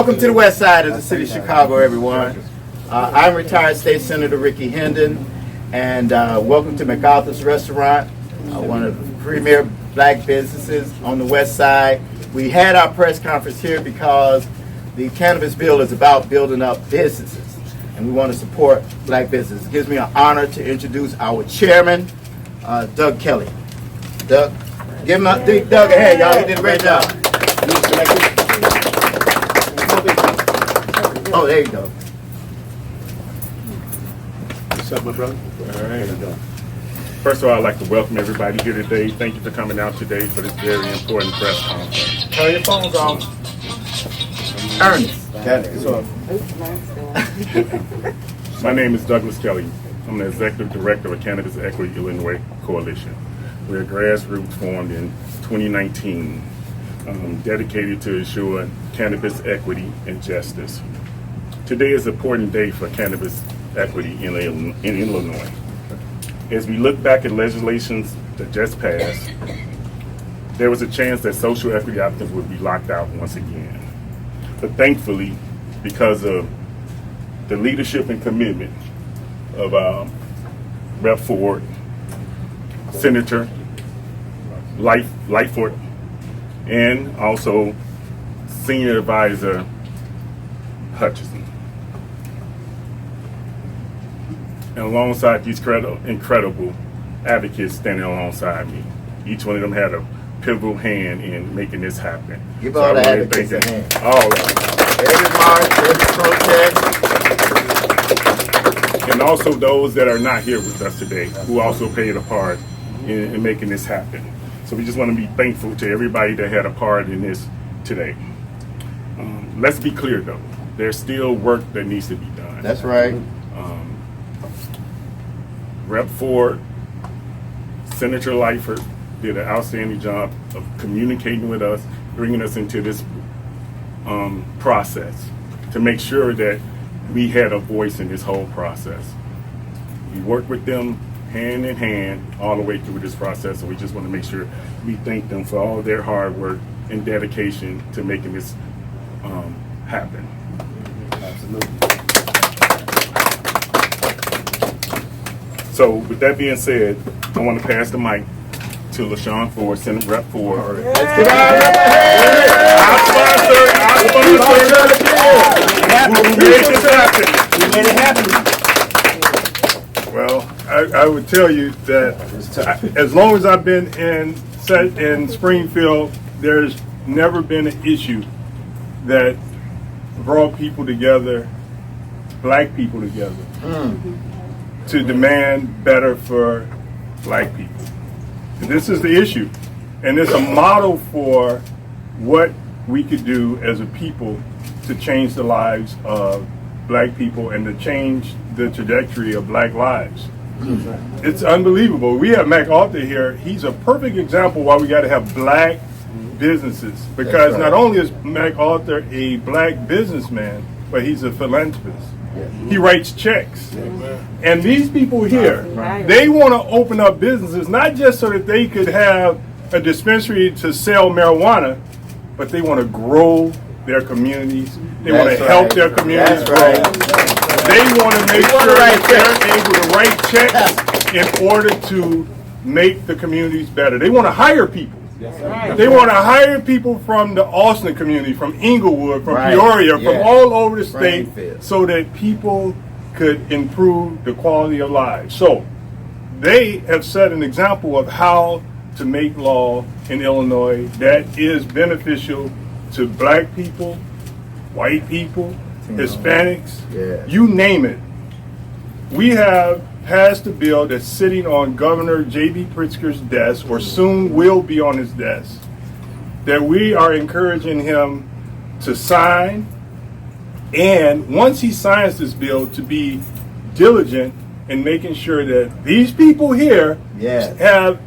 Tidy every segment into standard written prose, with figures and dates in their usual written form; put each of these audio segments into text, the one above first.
Welcome to the west side of the city of Chicago, everyone. I'm retired State Senator Ricky Hendon, and welcome to MacArthur's Restaurant, one of the premier black businesses on the west side. We had our press conference here because the cannabis bill is about building up businesses, and we want to support black businesses. It gives me an honor to introduce our chairman, Doug Kelly. Doug, give Doug a hand, y'all. He did a great job. Oh, there you go. What's up, my brother? All right. First of all, I'd like to welcome everybody here today. Thank you for coming out today for this very important press conference. Turn your phones off. Ernest. My name is Douglas Kelly. I'm the Executive Director of Cannabis Equity Illinois Coalition. We're a grassroots formed in 2019, dedicated to ensuring cannabis equity and justice. Today is an important day for cannabis equity in Illinois. As we look back at legislations that just passed, there was a chance that social equity applicants would be locked out once again. But thankfully, because of the leadership and commitment of Rep. Ford, Senator Lightfoot, and also Senior Advisor Hutchison, and alongside these incredible advocates standing alongside me. Each one of them had a pivotal hand in making this happen. Give all the advocates a hand. All of them. Every march, every protest. And also those that are not here with us today, who also played a part in making this happen. So we just want to be thankful to everybody that had a part in this today. Let's be clear though, there's still work that needs to be done. That's right. Rep. Ford, Senator Lightfoot did an outstanding job of communicating with us, bringing us into this process to make sure that we had a voice in this whole process. We worked with them hand in hand all the way through this process, and we just want to make sure we thank them for all their hard work and dedication to making this happen. Absolutely. So with that being said, I want to pass the mic to LaShawn Ford, Senate Rep. Ford. Our sponsor, who made this happen. We made it happen. Well, I would tell you that as long as I've been in Springfield, there's never been an issue that brought people together, black people together, to demand better for black people. This is the issue, and it's a model for what we could do as a people to change the lives of black people and to change the trajectory of black lives. It's unbelievable. We have MacArthur here. He's a perfect example why we got to have black businesses, because not only is MacArthur a black businessman, but he's a philanthropist. He writes checks. And these people here, they want to open up businesses, not just so that they could have a dispensary to sell marijuana, but they want to grow their communities. They want to help their communities grow. They want to make sure that they're able to write checks in order to make the communities better. They want to hire people. They want to hire people from the Austin community, from Inglewood, from Peoria, from all over the state, so that people could improve the quality of lives. So they have set an example of how to make law in Illinois that is beneficial to black people, white people, Hispanics, you name it. We have passed a bill that's sitting on Governor J.B. Pritzker's desk, or soon will be on his desk, that we are encouraging him to sign, and once he signs this bill, to be diligent in making sure that these people here have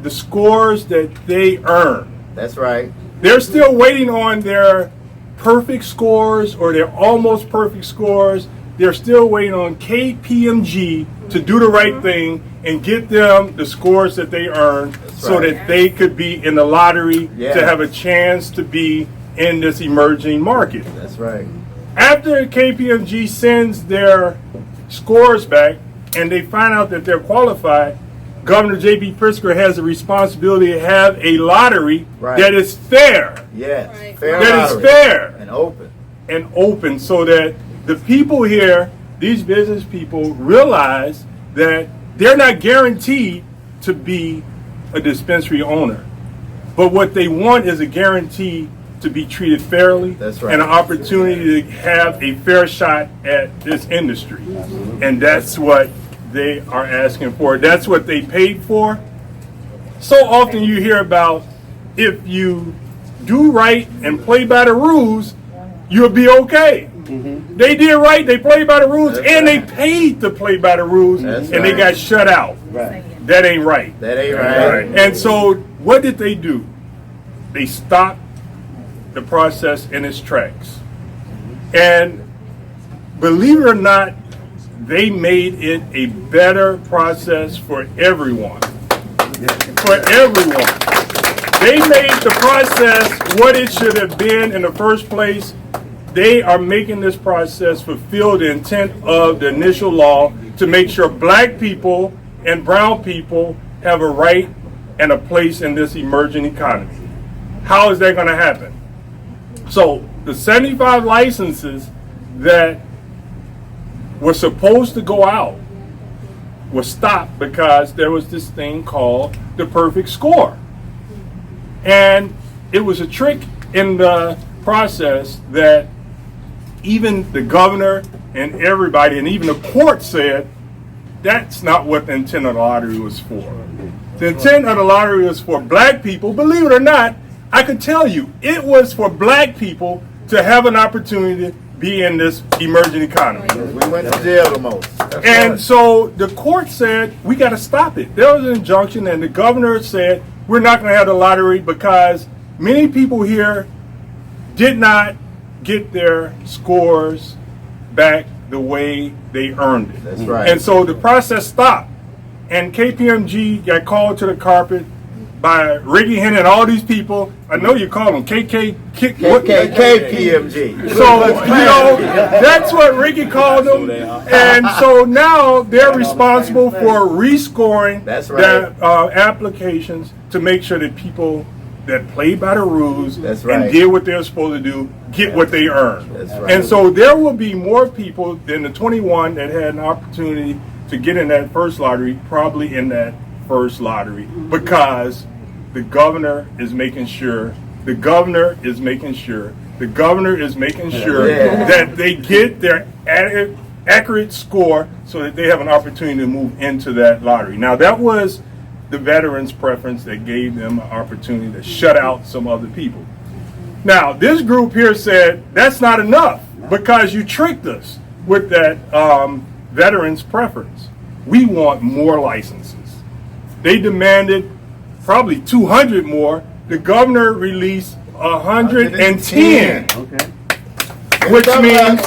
the scores that they earn. That's right. They're still waiting on their perfect scores or their almost perfect scores. They're still waiting on KPMG to do the right thing and get them the scores that they earn, so that they could be in the lottery to have a chance to be in this emerging market. That's right. After KPMG sends their scores back and they find out that they're qualified, Governor J.B. Pritzker has a responsibility to have a lottery that is fair. Yes. Right. Fair That is lottery. fair And open. and open so that the people here, these business people, realize that they're not guaranteed to be a dispensary owner. But what they want is a guarantee to be treated fairly. That's right. And an opportunity to have a fair shot at this industry. And that's what they are asking for. That's what they paid for. So often you hear about if you do right and play by the rules, you'll be okay. They did right, they played by the rules, That's and right. they paid to play by the rules, That's and they right. got shut out. Right. That ain't right. That ain't right. And so what did they do? They stopped the process in its tracks. And believe it or not, they made it a better process for everyone. For everyone. They made the process what it should have been in the first place. They are making this process fulfill the intent of the initial law to make sure black people and brown people have a right and a place in this emerging economy. How is that going to happen? So the 75 licenses that were supposed to go out was stopped because there was this thing called the perfect score. And it was a trick in the process that even the governor and everybody, and even the court said, that's not what the intent of the lottery was for. The intent of the lottery was for black people. Believe it or not, I can tell you, it was for black people to have an opportunity to be in this emerging economy. We went to jail the most. That's And right. so the court said, we got to stop it. There was an injunction, and the governor said, we're not going to have the lottery because many people here did not get their scores back the way they earned it. That's right. And so the process stopped. And KPMG got called to the carpet by Ricky Henry and all these people. I know you call them KPMG. So, you know, that's what Ricky called them. And so now they're responsible for rescoring That's right. the applications to make sure that people that played by the rules That's right. and did what they're supposed to do get what they earned. That's right. And so there will be more people than the 21 that had an opportunity to get in that first lottery, probably in that first lottery, because the governor is making sure, the governor is making sure Yeah. that they get their accurate score so that they have an opportunity to move into that lottery. Now, that was the veterans' preference that gave them an opportunity to shut out some other people. Now, this group here said that's not enough because you tricked us with that veterans' preference. We want more licenses. They demanded probably 200 more. The governor released 110. Which means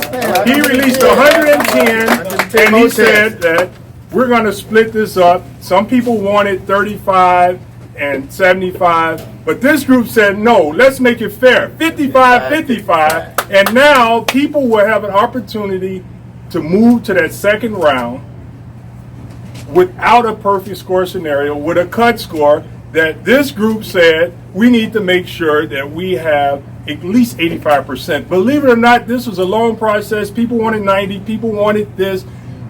he released 110, and he said that we're going to split this up. Some people wanted 35 and 75, but this group said no, let's make it fair, 55-55, and now people will have an opportunity to move to that second round without a perfect score scenario, with a cut score that this group said we need to make sure that we have at least 85%. Believe it or not, this was a long process. People wanted 90, people wanted this,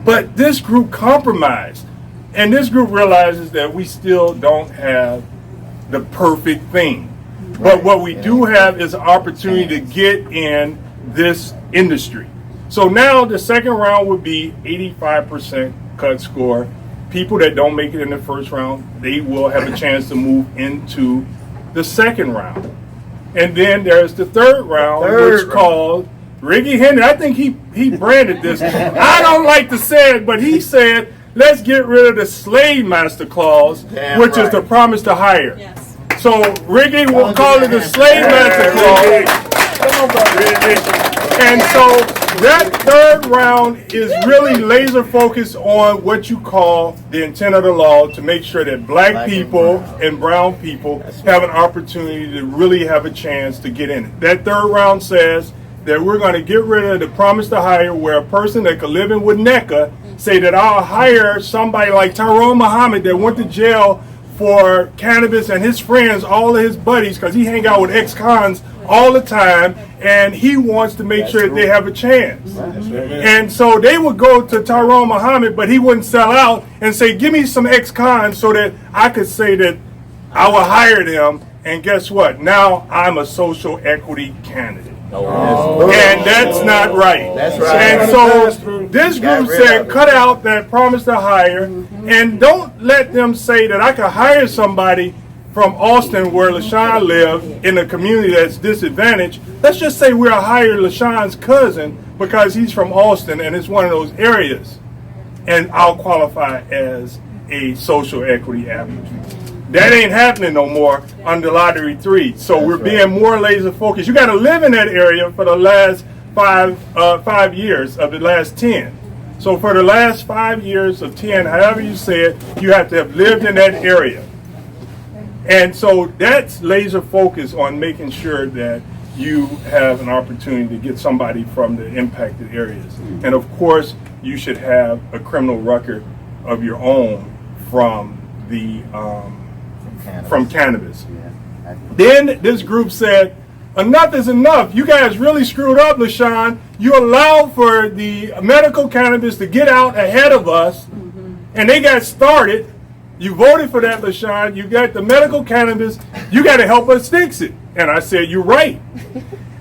but this group compromised. And this group realizes that we still don't have the perfect thing. But what we do have is an opportunity to get in this industry. So now the second round would be 85% cut score. People that don't make it in the first round, they will have a chance to move into the second round. And then there's the third round, which is called Ricky Henry. I think he branded this. I don't like to say it, but he said, let's get rid of the slave master clause, which is the promise to hire. Yes. So Ricky will call it the slave master clause. And so That third round is really laser focused on what you call the intent of the law to make sure that black people and brown people have an opportunity to really have a chance to get in it. That third round says that we're going to get rid of the promise to hire, where a person that could live in Winnetka say that I'll hire somebody like Tyrone Muhammad that went to jail for cannabis and his friends, all of his buddies, because he hang out with ex-cons all the time, and he wants to make sure that they have a chance. And so they would go to Tyrone Muhammad, but he wouldn't sell out and say, give me some ex-cons so that I could say that I will hire them. And guess what? Now I'm a social equity candidate. And that's not right. That's right. And so this group said, cut out that promise to hire, and don't let them say that I could hire somebody from Austin, where LaShawn lived, in a community that's disadvantaged. Let's just say we'll hire LaShawn's cousin because he's from Austin and it's one of those areas, and I'll qualify as a social equity applicant. That ain't happening no more under Lottery 3. So we're being more laser focused. You got to live in that area for the last 5 years of the last 10. So for the last 5 years of 10, however you say it, you have to have lived in that area. And so that's laser focus on making sure that you have an opportunity to get somebody from the impacted areas. And of course, you should have a criminal record of your own from the from cannabis. Then this group said, enough is enough. You guys really screwed up, LaShawn. You allowed for the medical cannabis to get out ahead of us, and they got started. You voted for that, LaShawn. You got the medical cannabis. You got to help us fix it. And I said, you're right.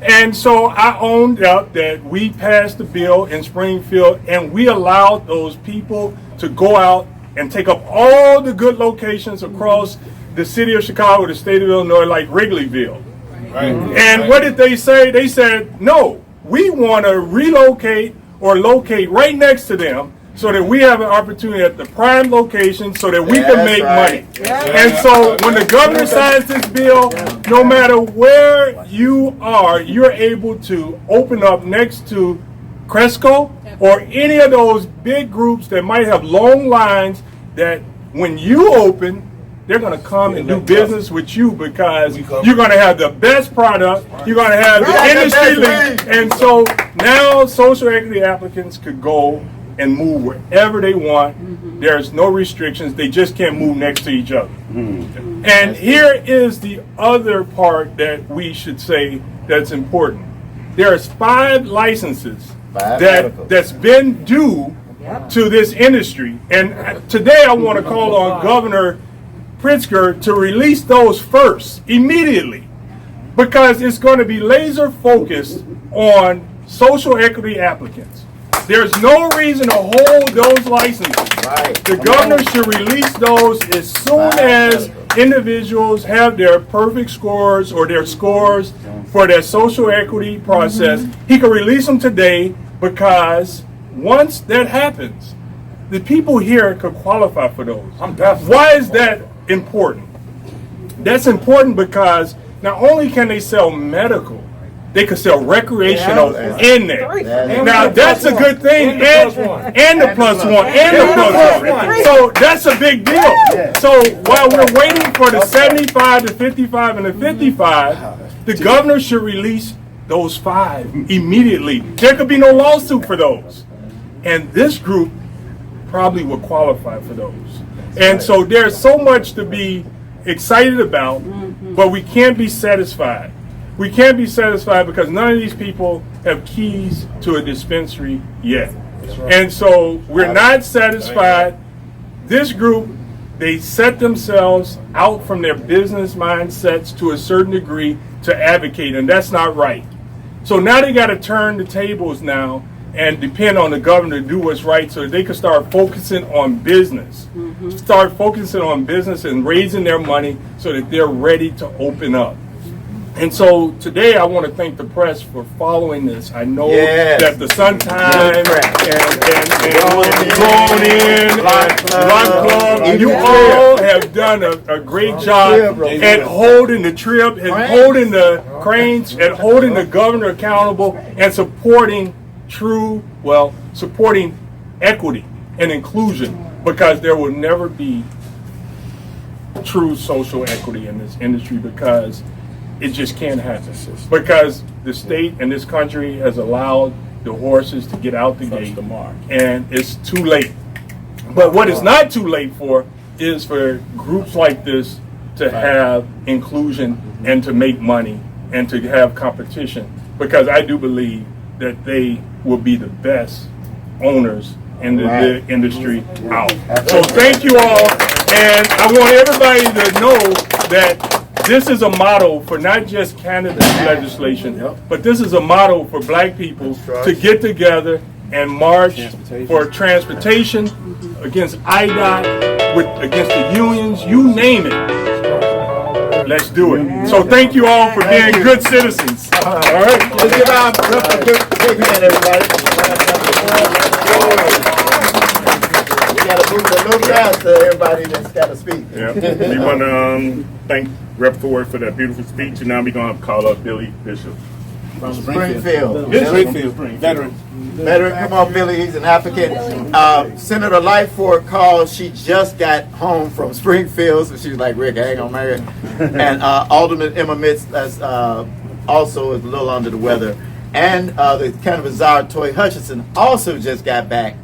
And so I owned up that we passed the bill in Springfield, and we allowed those people to go out and take up all the good locations across the city of Chicago, the state of Illinois, like Wrigleyville. And what did they say? They said, no, we want to relocate or locate right next to them so that we have an opportunity at the prime location so that we can make money. And so when the governor signs this bill, no matter where you are, you're able to open up next to Cresco or any of those big groups that might have long lines, that when you open, they're going to come and do business with you because you're going to have the best product. You're going to have the industry lead. And so now social equity applicants could go and move wherever they want. There's no restrictions. They just can't move next to each other. And here is the other part that we should say that's important. There's 5 licenses that's been due to this industry. And today I want to call on Governor Pritzker to release those first, immediately, because it's going to be laser focused on social equity applicants. There's no reason to hold those licenses. The governor should release those as soon as individuals have their perfect scores or their scores for their social equity process. He can release them today, because once that happens, the people here could qualify for those. Why is that important? That's important because not only can they sell medical, they could sell recreational in there. Now that's a good thing, and the plus one, and the plus one. So that's a big deal. So while we're waiting for the 75, the 55, and the 55, the governor should release those 5 immediately. There could be no lawsuit for those. And this group probably would qualify for those. And so there's so much to be excited about, but we can't be satisfied. We can't be satisfied because none of these people have keys to a dispensary yet. And so we're not satisfied. This group, they set themselves out from their business mindsets to a certain degree to advocate, and that's not right. So now they got to turn the tables now and depend on the governor to do what's right so that they can start focusing on business. Start focusing on business and raising their money so that they're ready to open up. And so today I want to thank the press for following this. I know that the Sun Times and Grown In, Rock Club, you all have done a great job at holding the trip, and holding the cranes, and holding the governor accountable, and supporting supporting equity and inclusion, because there will never be true social equity in this industry, because it just can't happen. Because the state and this country has allowed the horses to get out the gate, and it's too late. But what it's not too late for is for groups like this to have inclusion and to make money and to have competition, because I do believe that they will be the best owners in the industry out. So thank you all, and I want everybody to know that this is a model for not just cannabis legislation, but this is a model for black people to get together and march for transportation, against IDOT, against the unions, you name it. Let's do it. So thank you all for being good citizens. All right. Let's give our big hand, everybody. We got to move a little faster, everybody that's got to speak. Yeah. We want to thank Rep. Ford for that beautiful speech, and now we're going to call up Billy Bishop. From Springfield. Veteran. Veteran, come on, Billy. He's an applicant. Senator Lightford called. She just got home from Springfield, so she was like, Rick, I ain't gonna marry her. And Alderman Emma Mitz, that's also is a little under the weather. And the Cannabis czar, Toy Hutchinson, also just got back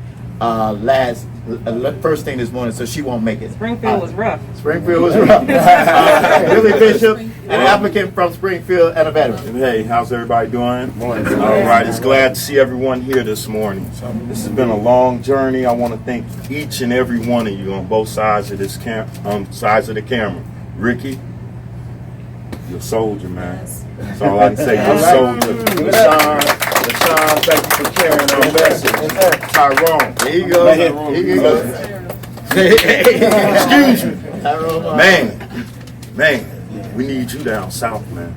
first thing this morning, so she won't make it. Springfield was rough. Springfield was rough. Billy Bishop, an applicant from Springfield and a veteran. Hey, how's everybody doing? All right, it's glad to see everyone here this morning. This has been a long journey. I want to thank each and every one of you on both sides of this sides of the camera. Ricky, you're a soldier, man. That's all I can say. You're a soldier. LaShawn, thank you for carrying our message. Tyrone, Here you go. Here you go. excuse me. Man, we need you down south, man.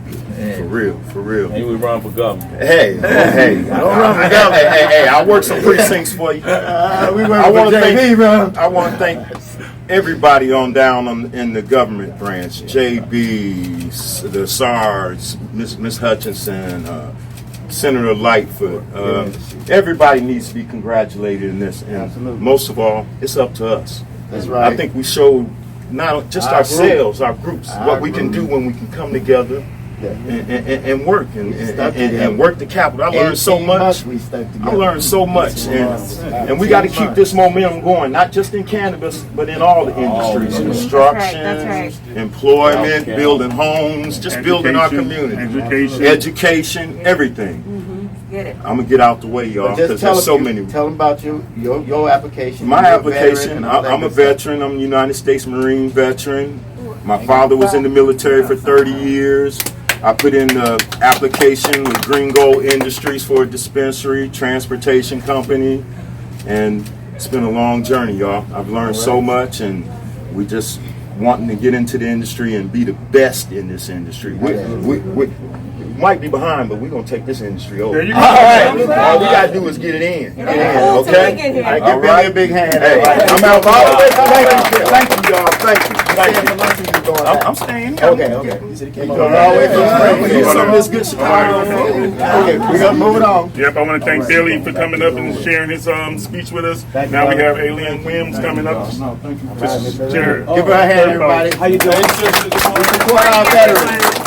For real. Hey, we run for governor. Hey, don't run for governor. Hey, I work some precincts for you. I want to thank everybody on down in the government branch, JB, the SARS, Miss Hutchinson, Senator Lightfoot. Everybody needs to be congratulated in this, and most of all, it's up to us. That's right. I think we showed not just ourselves, our groups, what we can do when we can come together and work and work the capital. I learned so much. And we got to keep this momentum going, not just in cannabis, but in all the industries: construction, That's right. employment, building homes, just building our community, education, everything. Get it. I'm gonna get out the way, y'all, because there's so many. Tell them about your application. My application, I'm a veteran. I'm a United States Marine veteran. My father was in the military for 30 years. I put in the application with Green Gold Industries for a dispensary, transportation company, and it's been a long journey, y'all. I've learned so much, and we just wanting to get into the industry and be the best in this industry. We might be behind, but we're going to take this industry over. There you go. All right. All we got to do is get it in. Okay? Give Billy a big hand. Hey, I'm out all the way. Thank you, y'all. Thank you. I'm staying here. Okay. You going all the way from Springfield. Some of this good Chicago. Okay, we're going to move it on. Yep, I want to thank Billy for coming up and sharing his speech with us. Now we have Aileen Williams coming up. Just share. Give her a hand, everybody. How you doing? Support our veterans.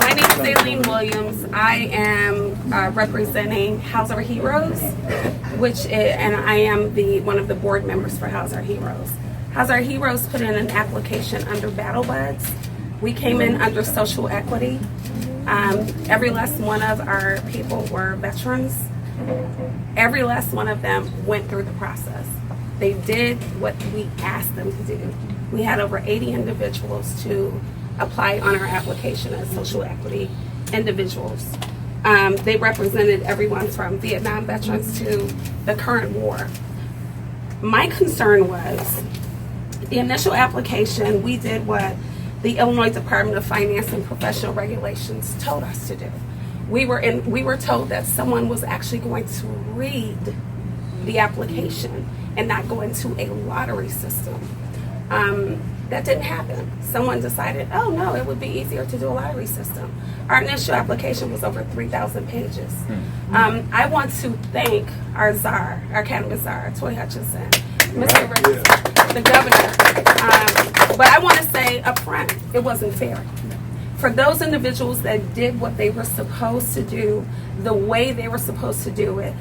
My name is Aileen Williams. I am representing House Our Heroes, and I am one of the board members for House Our Heroes. House Our Heroes put in an application under Battle Buds. We came in under social equity. Every last one of our people were veterans. Every last one of them went through the process. They did what we asked them to do. We had over 80 individuals to apply on our application as social equity individuals. They represented everyone from Vietnam veterans to the current war. My concern was the initial application, we did what the Illinois Department of Finance and Professional Regulations told us to do. We were told that someone was actually going to read the application and not go into a lottery system. That didn't happen. Someone decided, oh no, it would be easier to do a lottery system. Our initial application was over 3,000 pages. I want to thank our czar, our cannabis czar, Toy Hutchinson, Mr. Rivers, the governor. But I want to say up front, it wasn't fair. For those individuals that did what they were supposed to do, the way they were supposed to do it,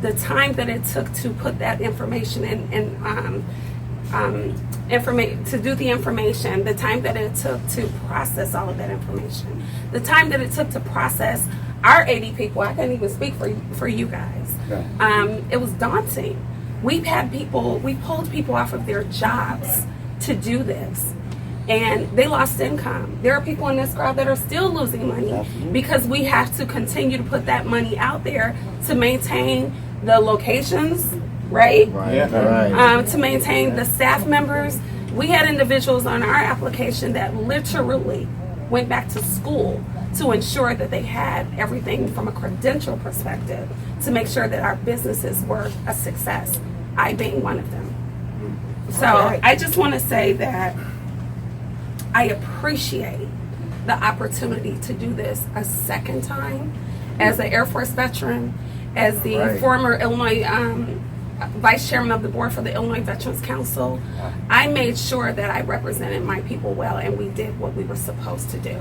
the time that it took to put that information in, to do the information, the time that it took to process all of that information, the time that it took to process our 80 people. I can't even speak for you guys. It was daunting. We pulled people off of their jobs to do this, and they lost income. There are people in this crowd that are still losing money because we have to continue to put that money out there to maintain the locations, right? To maintain the staff members. We had individuals on our application that literally went back to school to ensure that they had everything from a credential perspective to make sure that our businesses were a success, I being one of them. So I just want to say that I appreciate the opportunity to do this a second time as an Air Force veteran, as the former Illinois vice chairman of the board for the Illinois Veterans Council. I made sure that I represented my people well, and we did what we were supposed to do.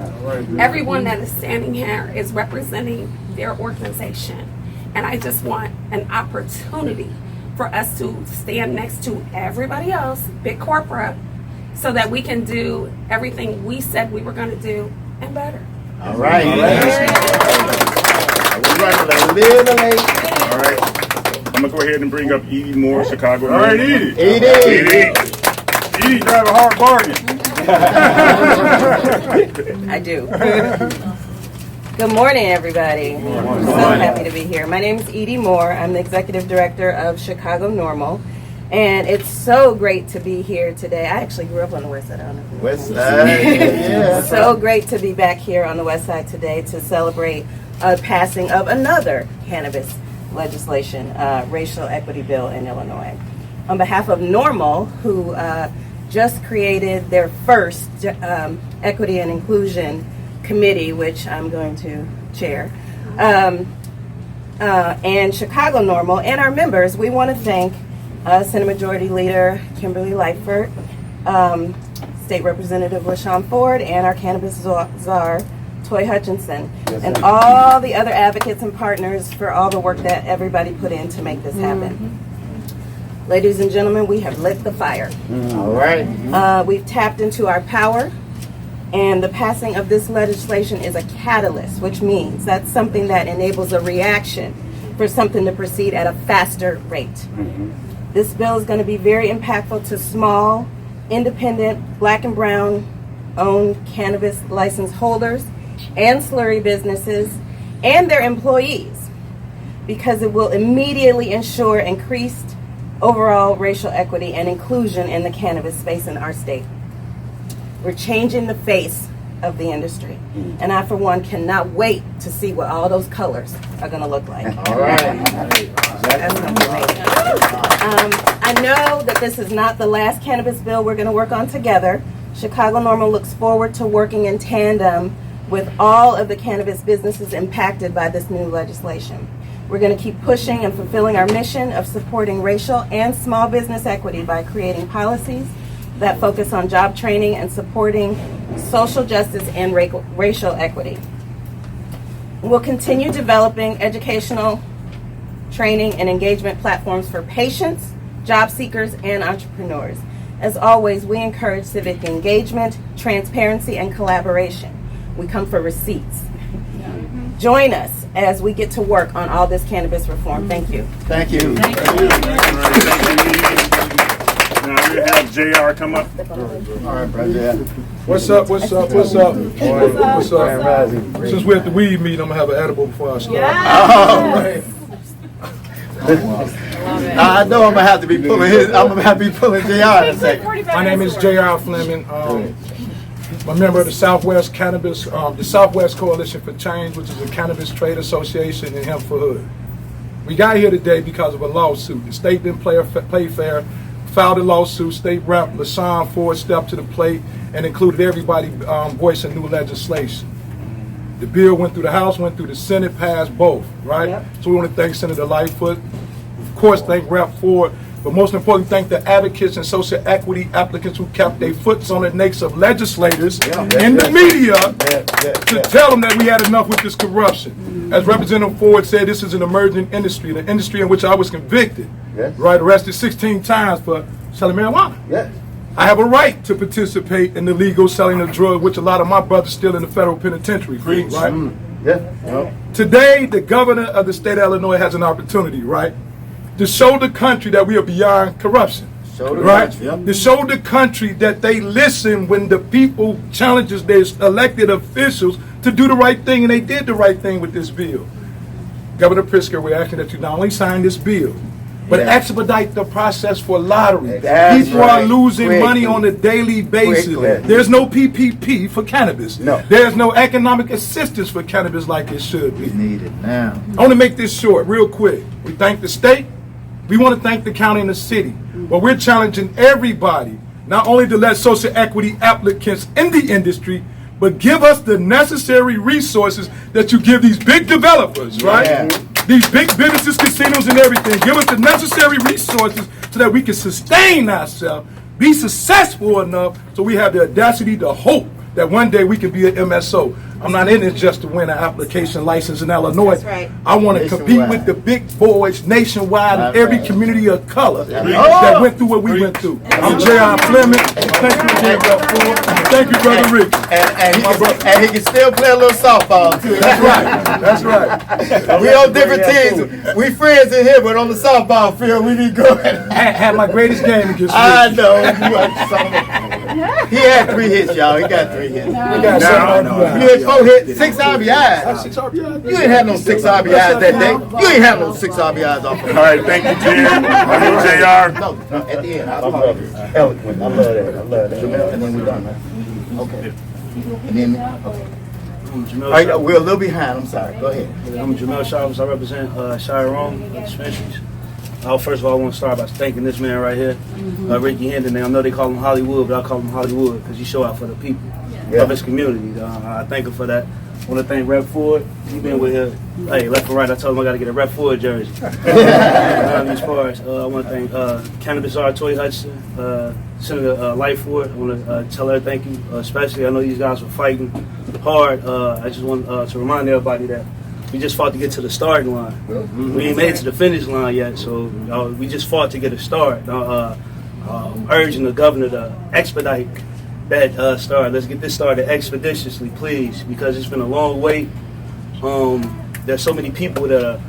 Everyone that is standing here is representing their organization, and I just want an opportunity for us to stand next to everybody else, big corporate, so that we can do everything we said we were going to do and better. All right. We're running a little late. All right. I'm gonna go ahead and bring up Edie Moore, Chicago. All right, Edie. Edie, drive a hard bargain. I do. Good morning, everybody. I'm so happy to be here. My name is Edie Moore. I'm the executive director of Chicago Normal, and it's so great to be here today. I actually grew up on the West Side. I don't know if you know. West Side. Yeah. So great to be back here on the West Side today to celebrate a passing of another cannabis legislation, racial equity bill in Illinois. On behalf of Normal, who just created their first equity and inclusion committee, which I'm going to chair, and Chicago Normal and our members, we want to thank Senate Majority Leader Kimberly Lightfoot, State Representative LaShawn Ford, and our cannabis czar, Toy Hutchinson, and all the other advocates and partners for all the work that everybody put in to make this happen. Ladies and gentlemen, we have lit the fire. All right. We've tapped into our power, and the passing of this legislation is a catalyst, which means that's something that enables a reaction for something to proceed at a faster rate. This bill is going to be very impactful to small, independent, black and brown owned cannabis license holders and slurry businesses and their employees, because it will immediately ensure increased overall racial equity and inclusion in the cannabis space in our state. We're changing the face of the industry, and I, for one, cannot wait to see what all those colors are going to look like. All right. That's gonna be amazing. I know that this is not the last cannabis bill we're going to work on together. Chicago Normal looks forward to working in tandem with all of the cannabis businesses impacted by this new legislation. We're going to keep pushing and fulfilling our mission of supporting racial and small business equity by creating policies that focus on job training and supporting social justice and racial equity. We'll continue developing educational, training, and engagement platforms for patients, job seekers, and entrepreneurs. As always, we encourage civic engagement, transparency, and collaboration. We come for receipts. Join us as we get to work on all this cannabis reform. Thank you. Thank you. Now we have JR come up. All right, brother. What's up? What's up? What's up? What's up? Since we're at the weed meeting, I'm gonna have an edible before I start. I know I'm gonna have to be pulling JR in a second. My name is J.R. Fleming. I'm a member of the Southwest Cannabis, the Southwest Coalition for Change, which is a cannabis trade association in Hempford Hood. We got here today because of a lawsuit. The state didn't play fair filed a lawsuit. State Rep. LaShawn Ford stepped to the plate and included everybody voicing new legislation. The bill went through the House, went through the Senate, passed both, right? Yep. So we want to thank Senator Lightfoot. Of course, thank Rep. Ford. But most importantly, thank the advocates and social equity applicants who kept their foots on the necks of legislators in the media to tell them that we had enough with this corruption. As Representative Ford said, this is an emerging industry, an industry in which I was convicted, right, arrested 16 times for selling marijuana. Yes. I have a right to participate in the legal selling of drugs, which a lot of my brothers still in the federal penitentiary for, right? Yeah. Today, the governor of the state of Illinois has an opportunity, right, to show the country that we are beyond corruption. Right? To show the country that they listen when the people challenges their elected officials to do the right thing, and they did the right thing with this bill. Governor Pritzker, we're asking that you not only sign this bill, but expedite the process for lottery. That's People are losing money on a daily basis. There's no PPP for cannabis. No. There's no economic assistance for cannabis like it should be. We need it now. I want to make this short, real quick. We thank the state. We want to thank the county and the city. But we're challenging everybody, not only to let social equity applicants in the industry, but give us the necessary resources that you give these big developers, right? Yeah. These big businesses, casinos, and everything. Give us the necessary resources so that we can sustain ourselves, be successful enough so we have the audacity to hope that one day we can be an MSO. I'm not in this just to win an application license in Illinois. That's right. I want to compete with the big boys nationwide in every community of color that went through what we went through. I'm J.R. Fleming. Thank you, J.R. Ford. Thank you, Brother Rick. And he can still play a little softball too. That's right. That's right. We on different teams. We friends in here, but on the softball field, we need to go. I had my greatest game against Rick. I know. He had 3 hits, y'all. He got 3 hits. We got something on You had 4 hits, 6 RBIs. 6 RBIs. You ain't have no 6 RBIs that day. You ain't have no 6 RBIs off. All right, thank you, Jim. I'm JR. No, at the end. I love it. Eloquent. I love that. I love that. And then we're done, man. Okay. And then, okay. All right, we're a little behind. I'm sorry. Go ahead. I'm Jamel Chavez. I represent Shire Rome Dispensaries. First of all, I want to start by thanking this man right here, Ricky Hendon. I know they call him Hollywood, but I call him Hollywood because he show out for the people of his community. I thank him for that. I want to thank Rep. Ford. He been with here, hey, left and right. I told him I got to get a Rep. Ford jersey. These parts. I want to thank Cannabis Toy Hudson, Senator Lightfoot. I want to tell her thank you, especially I know these guys were fighting hard. I just want to remind everybody that we just fought to get to the starting line. We ain't made it to the finish line yet, so we just fought to get a start. Urging the governor to expedite that start. Let's get this started expeditiously, please, because it's been a long wait. There's so many people that are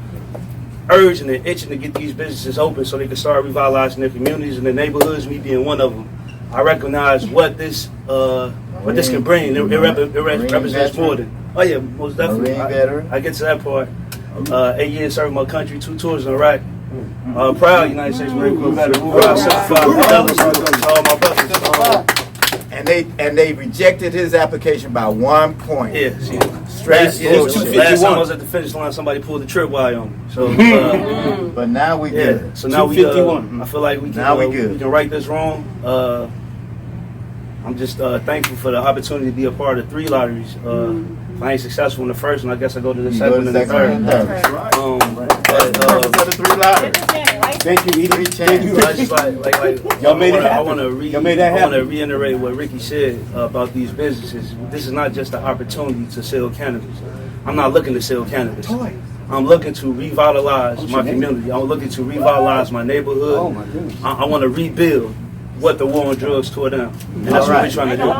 urging and itching to get these businesses open so they can start revitalizing their communities and their neighborhoods, me being one of them. I recognize what this can bring. It represents more than. Oh yeah, most definitely. I get to that part. 8 years serving my country, 2 tours in Iraq. Proud United States Marine Corps veteran. Proud certified to all my brothers. And they rejected his application by 1 point. Yeah, see, Straight bullshit. last time I was at the finish line, somebody pulled the tripwire on me. So, but now we good. So now we. I feel like we can. Now we good. We can right this wrong. I'm just thankful for the opportunity to be a part of 3 lotteries. If I ain't successful in the first one, I guess I go to the second and the third. The 3 lotteries. Thank you, Edie. Thank you. I just Y'all made it happen. I want to reiterate what Ricky said about these businesses. This is not just an opportunity to sell cannabis. I'm not looking to sell cannabis. I'm looking to revitalize my community. I'm looking to revitalize my neighborhood. Oh my goodness. I want to rebuild what the war on drugs tore down. And that's what we're trying to do.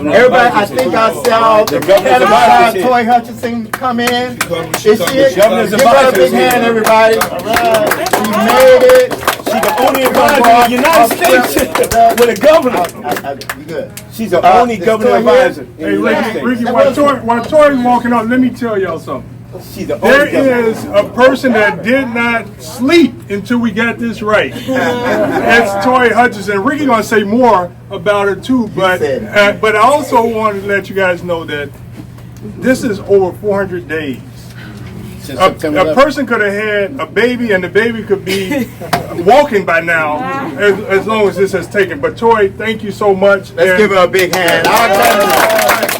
Everybody, I think I saw the Cannabis Toy Hutchinson come in. Is she it? Give her a big hand, everybody. She made it. She's the only advisor in the United States with a governor. You good? She's the only governor advisor. Hey, Ricky, while Tori's walking up, let me tell y'all something. She's the only There is a person that did not sleep until we got this right. That's Toy Hutchinson. Ricky gonna say more about her too, but I also wanted to let you guys know that this is over 400 days A person could have had a baby, and the baby could be walking by now, as long as this has taken. But Toy, thank you so much. Let's give her a big hand. Our cannabis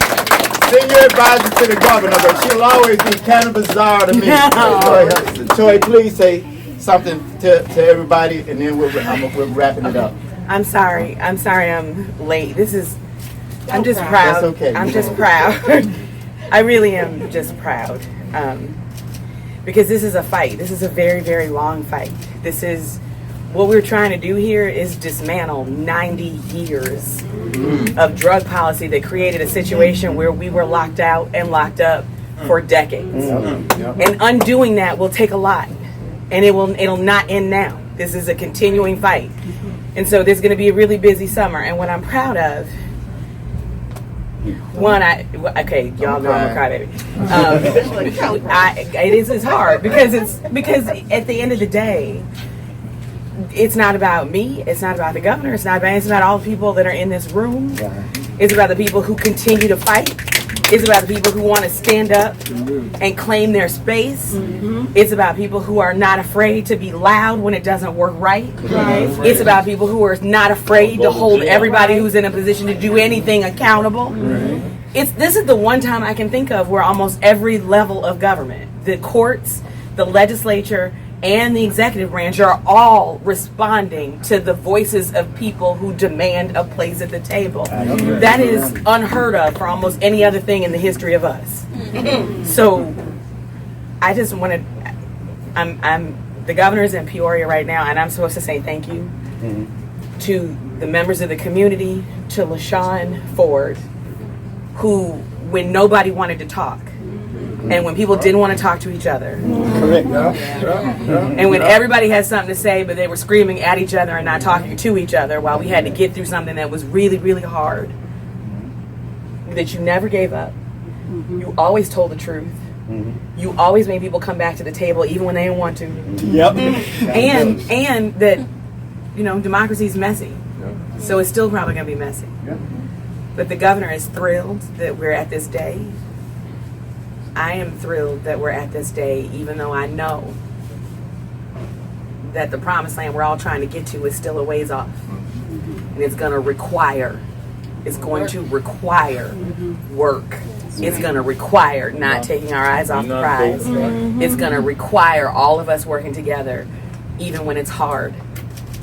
senior advisor to the governor, but she'll always be cannabis czar to me. Toy, please say something to everybody, and then we're wrapping it up. I'm sorry I'm late. I'm just proud. That's okay. I'm just proud. I really am just proud. Because this is a fight. This is a very, very long fight. What we're trying to do here is dismantle 90 years of drug policy that created a situation where we were locked out and locked up for decades. And undoing that will take a lot. And it'll not end now. This is a continuing fight. And so there's going to be a really busy summer. And what I'm proud of, y'all know I'm a crybaby. It's hard because at the end of the day, it's not about me. It's not about the governor. It's not about all the people that are in this room. It's about the people who continue to fight. It's about the people who want to stand up and claim their space. It's about people who are not afraid to be loud when it doesn't work right. It's about people who are not afraid to hold everybody who's in a position to do anything accountable. This is the one time I can think of where almost every level of government, the courts, the legislature, and the executive branch are all responding to the voices of people who demand a place at the table. That is unheard of for almost any other thing in the history of us. So I just want to, I'm the governor's in Peoria right now, and I'm supposed to say thank you to the members of the community, to LaShawn Ford, who, when nobody wanted to talk, and when people didn't want to talk to each other. And when everybody had something to say, but they were screaming at each other and not talking to each other while we had to get through something that was really, really hard. That you never gave up. You always told the truth. You always made people come back to the table even when they didn't want to. And that, democracy is messy. So it's still probably going to be messy. But the governor is thrilled that we're at this day. I am thrilled that we're at this day, even though I know that the promised land we're all trying to get to is still a ways off. And it's going to require work. It's going to require not taking our eyes off the prize. It's going to require all of us working together, even when it's hard,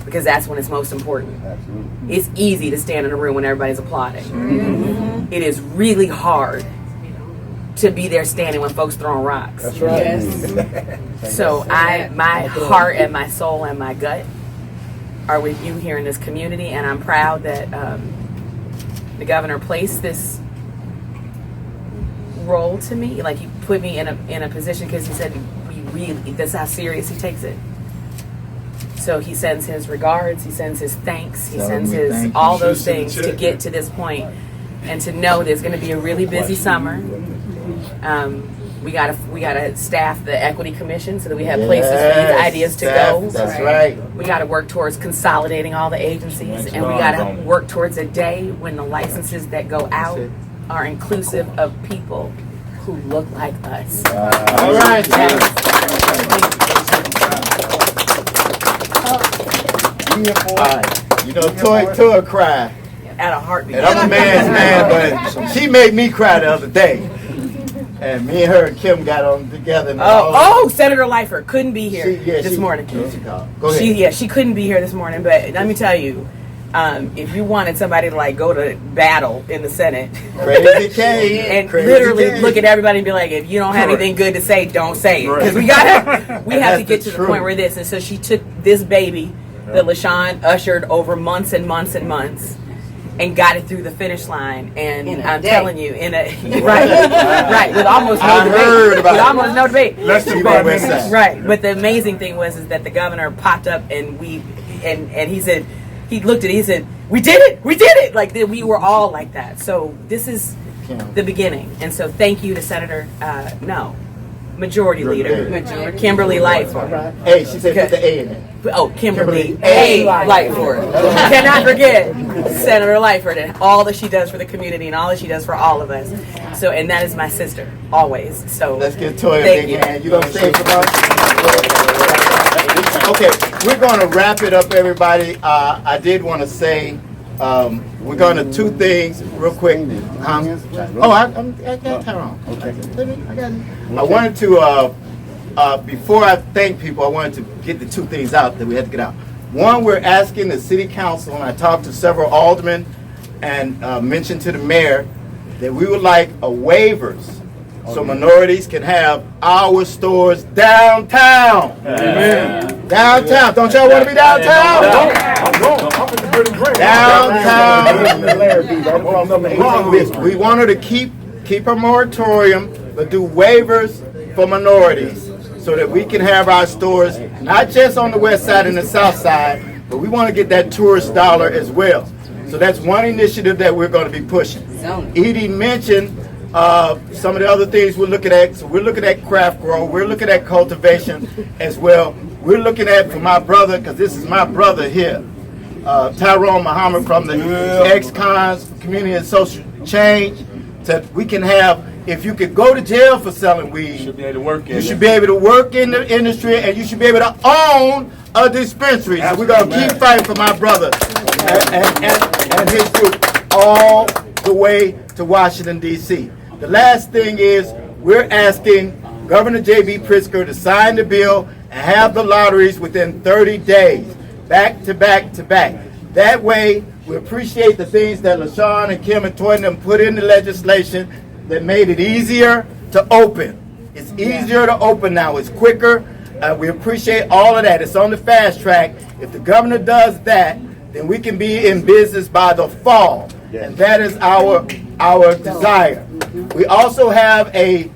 because that's when it's most important. It's easy to stand in a room when everybody's applauding. It is really hard to be there standing when folks throwing rocks. That's right. So my heart and my soul and my gut are with you here in this community, and I'm proud that the governor placed this role to me. Like, he put me in a position because he said that's how serious he takes it. So he sends his regards, he sends his thanks, he sends his all those things to get to this point, and to know there's going to be a really busy summer. We gotta staff the equity commission so that we have places for these ideas to go. That's right. We gotta work towards consolidating all the agencies, and we gotta work towards a day when the licenses that go out are inclusive of people who look like us. All right. Toy cried. At a heartbeat. And I'm a man's man, but she made me cry the other day. And me and her and Kim got on together. Senator Leifer couldn't be here this morning. Go ahead. She couldn't be here this morning, but let me tell you, if you wanted somebody to go to battle in the Senate and literally look at everybody and be like, if you don't have anything good to say, don't say it, because we have to get to the point where this. And so she took this baby that LaShawn ushered over months and months and months, and got it through the finish line. And I'm telling you, right, with almost no debate. Less than 5 minutes. Right, but the amazing thing was that the governor popped up and he said, he looked at it, he said, we did it! Like, we were all like that. So this is the beginning. And so thank you to Senator, Majority Leader. Kimberly Lightford. Hey, she said put the A in it. Oh, Kimberly A. Lightford. Cannot forget Senator Lightford and all that she does for the community and all that she does for all of us. So, and that is my sister, always. So Let's get Toya a thank big you. hand. You gonna stay for us? Okay, we're gonna wrap it up, everybody. I did want to say we're gonna two things real quick. Oh, I got Tyrone. Okay, I got it. I wanted to before I thank people, I wanted to get the two things out that we had to get out. One, we're asking the city council, and I talked to several aldermen and mentioned to the mayor that we would like a waivers so minorities can have our stores downtown. Amen. Downtown. Don't y'all want to be downtown? Downtown. We want her to keep a moratorium, but do waivers for minorities so that we can have our stores not just on the west side and the south side, but we want to get that tourist dollar as well. So that's one initiative that we're going to be pushing. Edie mentioned some of the other things we're looking at. So we're looking at craft grow. We're looking at cultivation as well. We're looking at, for my brother, because this is my brother here, Tyrone Muhammad from the ex-cons, Community and Social Change, that we can have, if you could go to jail for selling weed, you should be able to work in the industry, and you should be able to own a dispensary. So we're going to keep fighting for my brother and his group all the way to Washington, D.C. The last thing is we're asking Governor J.B. Pritzker to sign the bill and have the lotteries within 30 days, back to back to back. That way, we appreciate the things that LaShawn and Kim and Toy and them put in the legislation that made it easier to open. It's easier to open now. It's quicker. We appreciate all of that. It's on the fast track. If the governor does that, then we can be in business by the fall. And that is our desire. We also have I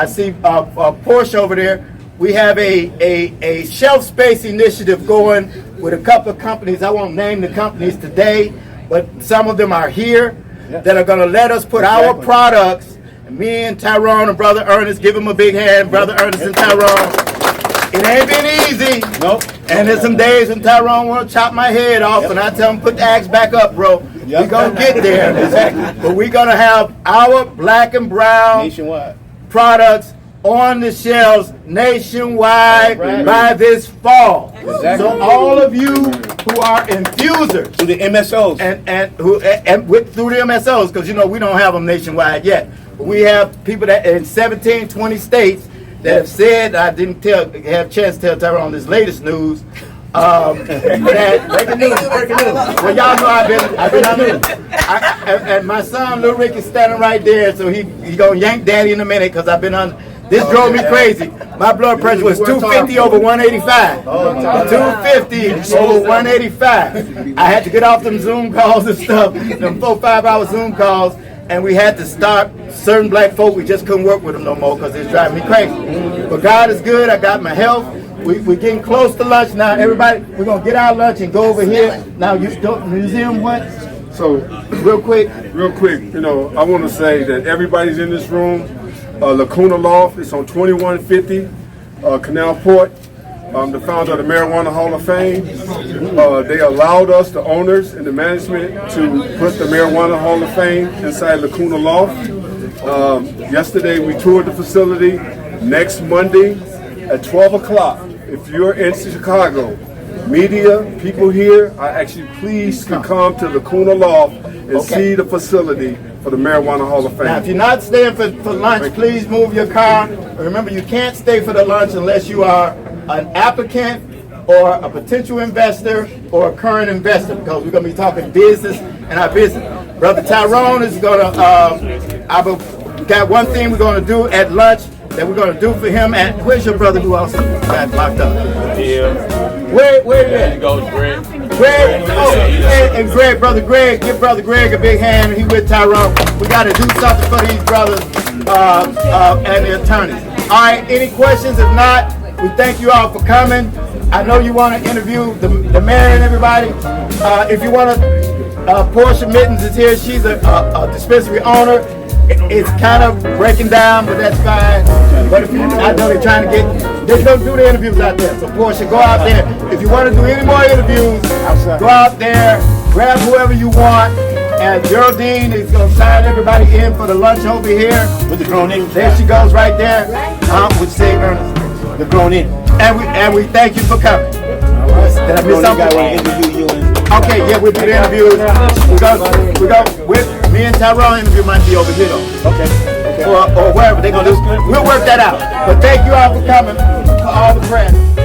see Porsche over there. We have a shelf space initiative going with a couple of companies. I won't name the companies today, but some of them are here that are going to let us put our products. And me and Tyrone and Brother Ernest, give them a big hand, Brother Ernest and Tyrone. It ain't been easy. Nope. And there's some days when Tyrone want to chop my head off, and I tell him, put the axe back up, bro. We're going to get there. But we're going to have our black and brown nationwide products on the shelves nationwide by this fall. So all of you who are infusers through the MSOs through the MSOs, because you know we don't have them nationwide yet. But we have people that in 17, 20 states that have said, I didn't have a chance to tell Tyrone this latest news. That breaking news. Well, y'all know I've been on it. And my son, Lil Rick, is standing right there, so he gonna yank Daddy in a minute because I've been on. This drove me crazy. My blood pressure was 250 over 185. 250 over 185. I had to get off them Zoom calls and stuff, them 4-5 hour Zoom calls, and we had to stop certain black folk. We just couldn't work with them no more because it's driving me crazy. But God is good. I got my health. We're getting close to lunch now. Everybody, we're going to get our lunch and go over here. Now, you don't, museum what? So, real quick, you know, I want to say that everybody's in this room. Lacuna Loft, it's on 2150 Canal Port. The founder of the Marijuana Hall of Fame. They allowed us, the owners and the management, to put the Marijuana Hall of Fame inside Lacuna Loft. Yesterday we toured the facility. Next Monday at 12 o'clock, if you're in Chicago, media, people here, I ask you please to come to Lacuna Loft and see the facility for the Marijuana Hall of Fame. Now, if you're not staying for lunch, please move your car. Remember, you can't stay for the lunch unless you are an applicant or a potential investor or a current investor, because we're going to be talking business and our business. Brother Tyrone is going to, I've got one thing we're going to do at lunch that we're going to do for him. And where's your brother who also got locked up? Yeah. Where There goes Greg. Greg, and Greg, Brother Greg, give Brother Greg a big hand. He with Tyrone. We got to do something for these brothers and the attorneys. All right, any questions? If not, we thank you all for coming. I know you want to interview the mayor and everybody. If you want to, Portia Mittens is here. She's a dispensary owner it's kind of breaking down, but that's fine. But if you, I know they're trying to get, they don't do the interviews out there. So Portia, go out there. If you want to do any more interviews, go out there, grab whoever you want. And Geraldine is going to sign everybody in for the lunch over here. With the grown in. There she goes right there. Would you say, Ernest? The grown in. And we thank you for coming. Did I miss something? Interview you and Okay, yeah, we'll do the interviews. We go with me and Tyrone interview might be over here though. okay. Or wherever they're gonna do. We'll work that out. But thank you all for coming, for all the press.